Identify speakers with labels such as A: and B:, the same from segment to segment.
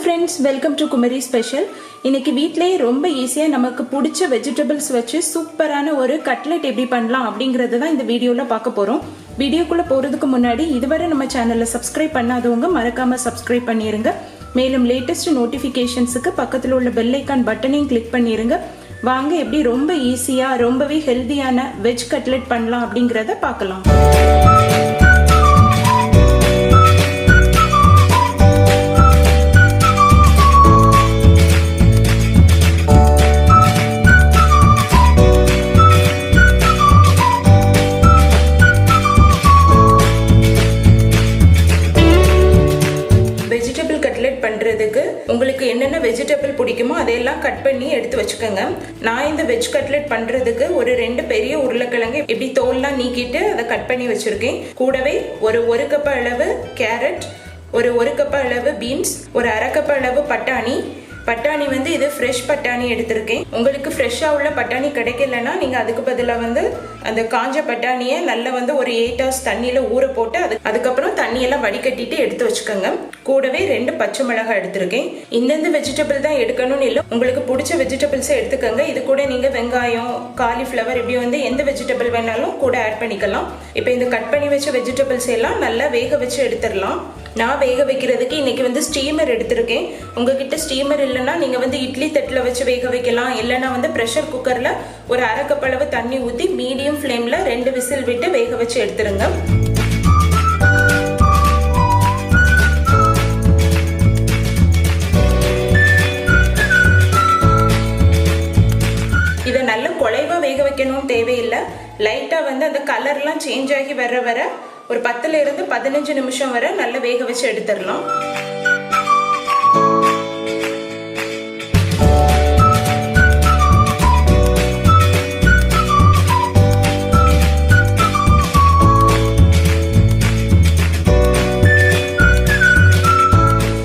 A: friends, welcome to Kumari Special. இன்னைக்கு வீட்லயே ரொம்ப ஈஸியா நமக்கு பிடிச்ச வெஜிடபிள்ஸ் வச்சு சூப்பரான ஒரு கட்லெட் எப்படி பண்ணலாம் அப்படிங்கறத தான் இந்த வீடியோல பார்க்க போறோம். வீடியோக்குள்ள போறதுக்கு முன்னாடி இதுவரை நம்ம சேனலை சப்ஸ்கிரைப் பண்ணாதவங்க மறக்காம சப்ஸ்கிரைப் பண்ணிருங்க. மேலும் லேட்டஸ்ட் நோட்டிபிகேஷன்ஸ்க்கு பக்கத்துல உள்ள பெல் ஐகான் பட்டனையும் கிளிக் பண்ணிருங்க. வாங்க எப்படி ரொம்ப ஈஸியா ரொம்பவே ஹெல்தியான வெஜ் கட்லெட் பண்ணலாம் அப்படிங்கறத பார்க்கலாம். பண்றதுக்கு உங்களுக்கு என்னென்ன வெஜிடபிள் பிடிக்குமோ அதையெல்லாம் கட் பண்ணி எடுத்து வச்சுக்கோங்க. நான் இந்த வெஜ் கட்லெட் பண்றதுக்கு ஒரு 2 பெரிய உருளைக்கிழங்கு இப்படி தோல்லாம் நீக்கிட்டு அதை கட் பண்ணி வச்சிருக்கேன். கூடவே ஒரு கப் அளவு கேரட், ஒரு கப் அளவு பீன்ஸ், ஒரு அரை கப் அளவு பட்டாணி வந்து இது ஃப்ரெஷ் பட்டாணி எடுத்திருக்கேன். உங்களுக்கு ஃப்ரெஷ்ஷாக உள்ள பட்டாணி கிடைக்கலன்னா நீங்கள் அதுக்கு பதிலாக அந்த காஞ்ச பட்டாணியை நல்லா ஒரு 8 hours தண்ணியில் ஊற போட்டு அதுக்கப்புறம் தண்ணியெல்லாம் வடிகட்டிட்டு எடுத்து வச்சுக்கோங்க. கூடவே 2 பச்சை மிளகாய் எடுத்திருக்கேன். இந்தந்த வெஜிடபிள் தான் எடுக்கணும்னு இல்லை, உங்களுக்கு பிடிச்ச வெஜிடபிள்ஸை எடுத்துக்கோங்க. இது கூட நீங்கள் வெங்காயம், காலிஃப்ளவர் இப்படி எந்த வெஜிடபிள் வேணாலும் கூட ஆட் பண்ணிக்கலாம். இப்போ இந்த கட் பண்ணி வச்ச வெஜிடபிள்ஸ் எல்லாம் நல்லா வேக வச்சு எடுத்துடலாம். நான் வேக வைக்கிறதுக்கு இன்னைக்கு ஸ்டீமர் எடுத்திருக்கேன். உங்ககிட்ட ஸ்டீமர் இல்லைன்னா நீங்க இட்லி தட்டில் வச்சு வேக வைக்கலாம். இல்லைன்னா ப்ரெஷர் குக்கர்ல ஒரு அரை கப் அளவு தண்ணி ஊற்றி மீடியம் ஃப்ளேம்ல 2 விசில் விட்டு வேக வச்சு எடுத்துருங்க. இதை நல்ல குழைவா வேக வைக்கணும் தேவையில்லை. லைட்டா அந்த கலர்லாம் சேஞ்ச் ஆகி வர ஒரு 10 இருந்து 15 நிமிஷம் வரை நல்லா வேக வச்சு எடுத்துடலாம்.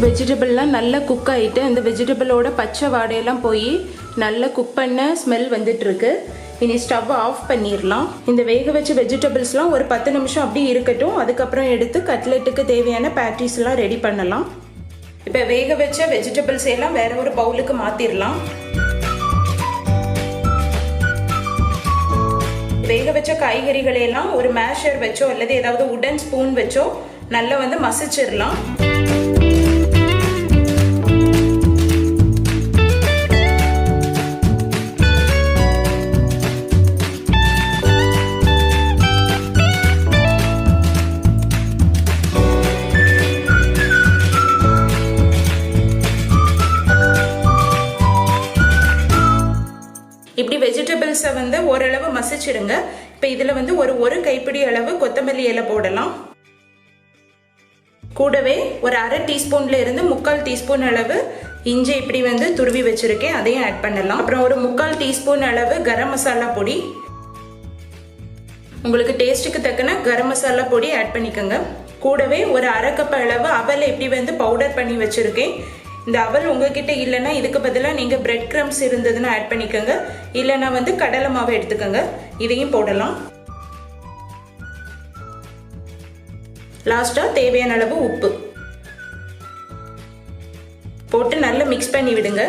A: வெஜிடபிள்லாம் நல்லா குக் ஆகிட்டு அந்த வெஜிடபிளோட பச்சை வாடையெல்லாம் போய் நல்லா குக் பண்ண ஸ்மெல் வந்துட்டு இருக்கு. இனி ஸ்டவ் ஆஃப் பண்ணிடலாம். இந்த வேக வச்ச வெஜிடபிள்ஸ்லாம் ஒரு 10 நிமிஷம் அப்படி இருக்கட்டும். அதுக்கப்புறம் எடுத்து கட்லெட்டுக்கு தேவையான பேட்டிஸ் எல்லாம் ரெடி பண்ணலாம். இப்போ வேக வச்ச வெஜிடபிள்ஸ் எல்லாம் வேற ஒரு பவுலுக்கு மாத்திரலாம். வேக வச்ச காய்கறிகளை எல்லாம் ஒரு மேஷர் வச்சோ அல்லது ஏதாவது உடன் ஸ்பூன் வச்சோ நல்லா மசிச்சிடலாம். இப்படி வெஜிடபிள்ஸை ஓரளவு மசிச்சிடுங்க. இப்போ இதில் ஒரு கைப்பிடி அளவு கொத்தமல்லி இலை போடலாம். கூடவே ஒரு அரை டீஸ்பூன்ல இருந்து 3/4 டீஸ்பூன் அளவு இஞ்சி இப்படி துருவி வச்சிருக்கேன், அதையும் ஆட் பண்ணலாம். அப்புறம் ஒரு 3/4 டீஸ்பூன் அளவு கரம் மசாலா பொடி, உங்களுக்கு டேஸ்ட்டுக்கு தக்கன கரம் மசாலா பொடி ஆட் பண்ணிக்கோங்க. கூடவே ஒரு அரை கப் அளவு அவலை இப்படி பவுடர் பண்ணி வச்சிருக்கேன். இந்த அவல் உங்ககிட்ட இல்லைன்னா இதுக்கு பதிலாக நீங்கள் பிரெட் கிரம்ஸ் இருந்ததுன்னா ஆட் பண்ணிக்கோங்க. இல்லைன்னா கடலை மாவு எடுத்துக்கோங்க, இதையும் போடலாம். லாஸ்டா தேவையான அளவு உப்பு போட்டு நல்லா மிக்ஸ் பண்ணி விடுங்க.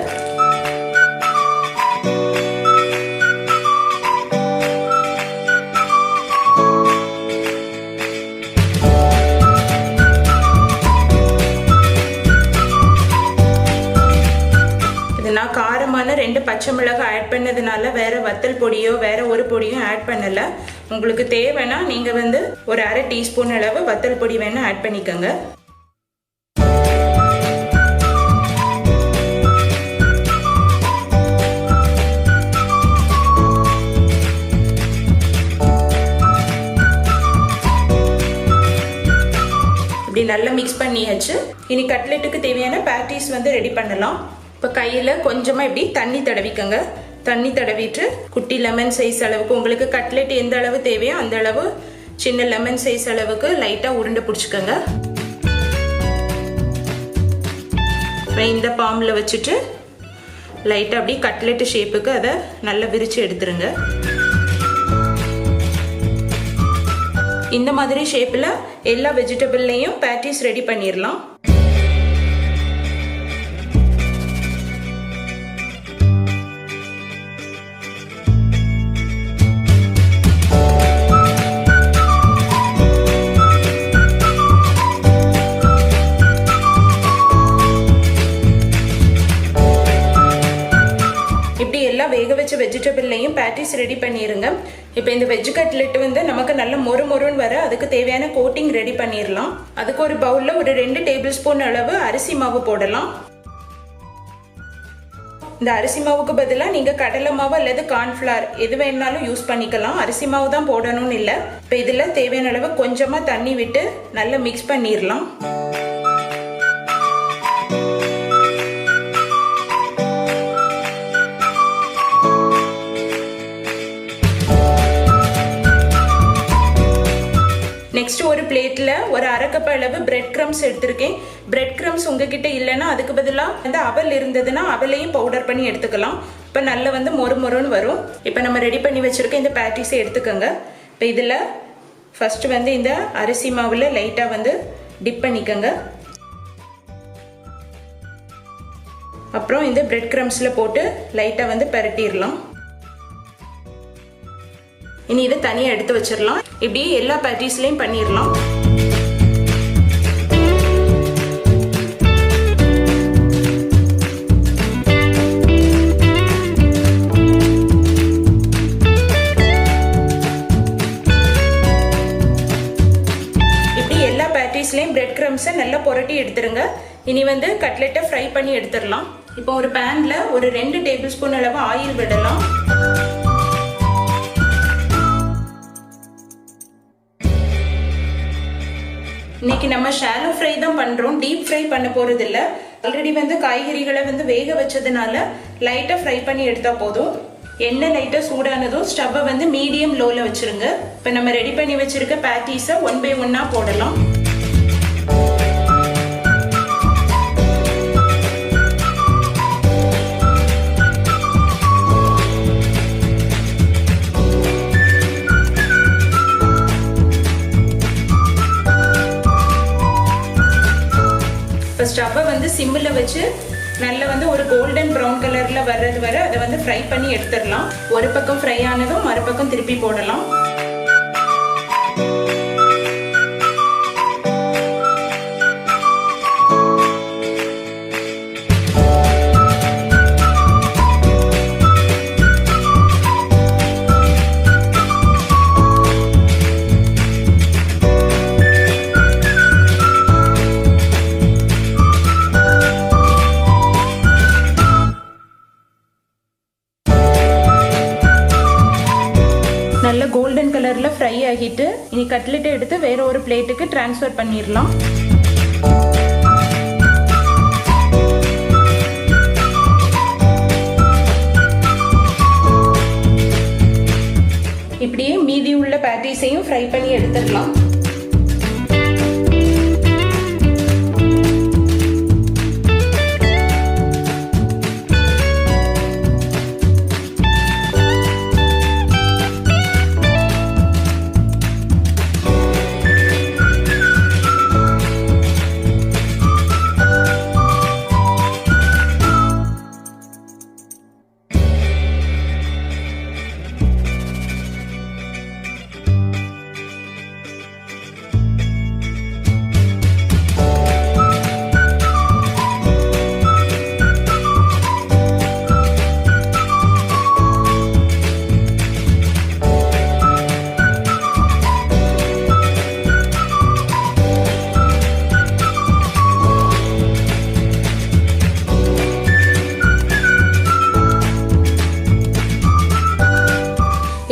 A: நான் காரமான 2 பச்சை மிளகாய் ஆட் பண்ணதுனால வேற வத்தல் பொடியோ வேற ஒரு பொடியும் ஆட் பண்ணல. உங்களுக்கு தேவைன்னா நீங்க ஒரு அரை டீஸ்பூன் அளவு வத்தல் பொடி வேணா ஆட் பண்ணிக்கோங்க. இப்படி நல்லா மிக்ஸ் பண்ணியாச்சு. இனி கட்லெட்டுக்கு தேவையான பேட்டிஸ் ரெடி பண்ணலாம். இப்போ கையில் கொஞ்சமாக இப்படி தண்ணி தடவிக்கங்க. தண்ணி தடவிட்டு குட்டி லெமன் சைஸ் அளவுக்கு உங்களுக்கு கட்லெட் எந்த அளவு தேவையோ அந்த அளவு சின்ன லெமன் சைஸ் அளவுக்கு லைட்டாக உருண்டை பிடிச்சிக்கோங்க. இந்த பாமில் வச்சுட்டு லைட்டாக அப்படி கட்லெட்டு ஷேப்புக்கு அதை நல்லா விரித்து எடுத்துருங்க. இந்த மாதிரி ஷேப்பில் எல்லா வெஜிடபிள்லையும் பேட்டிஸ் ரெடி பண்ணிடலாம். பவுல்லையும் பேட்டிஸ் ரெடி பண்ணிடுங்க. இப்போ இந்த வெஜ் கட்லெட் வந்து நமக்கு நல்ல மொறு மொறுன்னு வர அதுக்கு தேவையான கோட்டிங் ரெடி பண்ணிடலாம். அதுக்கு ஒரு பவுலில் ஒரு 2 டேபிள் ஸ்பூன் அளவு அரிசி மாவு போடலாம். இந்த அரிசி மாவுக்கு பதிலாக நீங்கள் கடலை மாவு அல்லது கார்ன்ஃப்ளவர் எது வேணாலும் யூஸ் பண்ணிக்கலாம். அரிசி மாவு தான் போடணும்னு இல்லை. இப்போ இதில் தேவையான அளவு கொஞ்சமாக தண்ணி விட்டு நல்லா மிக்ஸ் பண்ணிடலாம். நெக்ஸ்ட் ஒரு பிளேட்ல ஒரு 1/2 கப் அளவு பிரெட் கிரம்ஸ் எடுத்திருக்கேன். பிரெட் கிரம்ஸ் உங்ககிட்ட இல்லைன்னா அதுக்கு பதிலாக வந்து அவல் இருந்ததுன்னா அவலையும் பவுடர் பண்ணி எடுத்துக்கலாம். இப்போ நல்லா வந்து மொறு மொறுன்னு வரும். இப்போ நம்ம ரெடி பண்ணி வச்சிருக்க இந்த பேட்டிஸை எடுத்துக்கோங்க. இப்போ இதில் ஃபர்ஸ்ட் வந்து இந்த அரிசி மாவில் லைட்டாக வந்து டிப் பண்ணிக்கோங்க. அப்புறம் இந்த பிரெட் கிரம்ஸில் போட்டு லைட்டாக வந்து பரட்டிடலாம். இனி இதை தனியாக எடுத்து வச்சிடலாம். இப்படி எல்லா பேட்டிஸ்லையும் பண்ணிடலாம். இப்படி எல்லா பேட்டிஸ்லையும் பிரெட் கிரம்ஸை நல்லா புரட்டி எடுத்துருங்க. இனி வந்து கட்லெட்டை ஃப்ரை பண்ணி எடுத்துடலாம். இப்போ ஒரு பேன்ல ஒரு 2 டேபிள் ஸ்பூன் அளவு ஆயில் விடலாம். இன்னைக்கு நம்ம ஷாலோ ஃப்ரை தான் பண்றோம், டீப் ஃப்ரை பண்ண போறது இல்ல. ஆல்ரெடி வந்து காய்கறிகளை வந்து வேக வச்சதுனால லைட்டா ஃப்ரை பண்ணி எடுத்தா போதும். எண்ணெய் லைட்டா சூடானதும் ஸ்டவ்வை வந்து மீடியம் லோல வச்சிருங்க. இப்ப நம்ம ரெடி பண்ணி வச்சிருக்க பேட்டிஸை 1 by 1 போடலாம். ஸ்டவ்வை வந்து சிம்மில் வச்சு நல்லா வந்து ஒரு கோல்டன் ப்ரௌன் கலர்ல வர்றது வரை அதை வந்து ஃப்ரை பண்ணி எடுத்துடலாம். ஒரு பக்கம் ஃப்ரை ஆனதும் மறுபக்கம் திருப்பி போடலாம். நல்ல கோல்டன் கலர்ல ஃப்ரை ஆகிட்டு இனி கட்லெட்டை எடுத்து வேற ஒரு பிளேட்டுக்கு டிரான்ஸ்ஃபர் பண்ணிடலாம். இப்படியே மீதி உள்ள பேட்டிஸையும் ஃப்ரை பண்ணி எடுத்துடலாம்.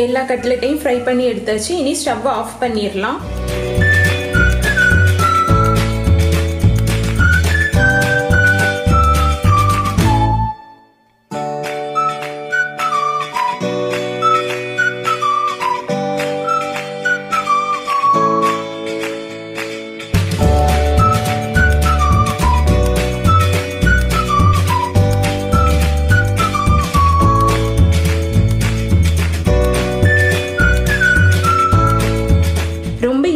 A: எல்லா கட்லெட்டையும் ஃப்ரை பண்ணி எடுத்தாச்சு. இனி ஸ்டவ் ஆஃப் பண்ணிடலாம்.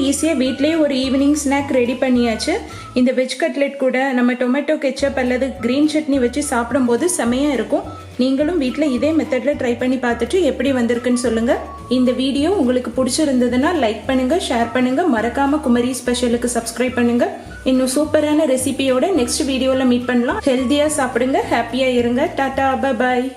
A: ஈஸியாக வீட்லேயே ஒரு ஈவினிங் ஸ்நாக் ரெடி பண்ணியாச்சு. இந்த வெஜ் கட்லெட் கூட நம்ம டொமேட்டோ கெச்சப் அல்லது கிரீன் சட்னி வச்சு சாப்பிடும்போது செமையாக இருக்கும். நீங்களும் வீட்டில் இதே மெத்தடில் ட்ரை பண்ணி பார்த்துட்டு எப்படி வந்திருக்குன்னு சொல்லுங்கள். இந்த வீடியோ உங்களுக்கு பிடிச்சிருந்ததுன்னா லைக் பண்ணுங்கள், ஷேர் பண்ணுங்கள், மறக்காமல் குமரி ஸ்பெஷலுக்கு சப்ஸ்கிரைப் பண்ணுங்கள். இன்னும் சூப்பரான ரெசிபியோட நெக்ஸ்ட் வீடியோவில் மீட் பண்ணலாம். ஹெல்த்தியாக சாப்பிடுங்க, ஹாப்பியாக இருங்க. டாடா, பாய்.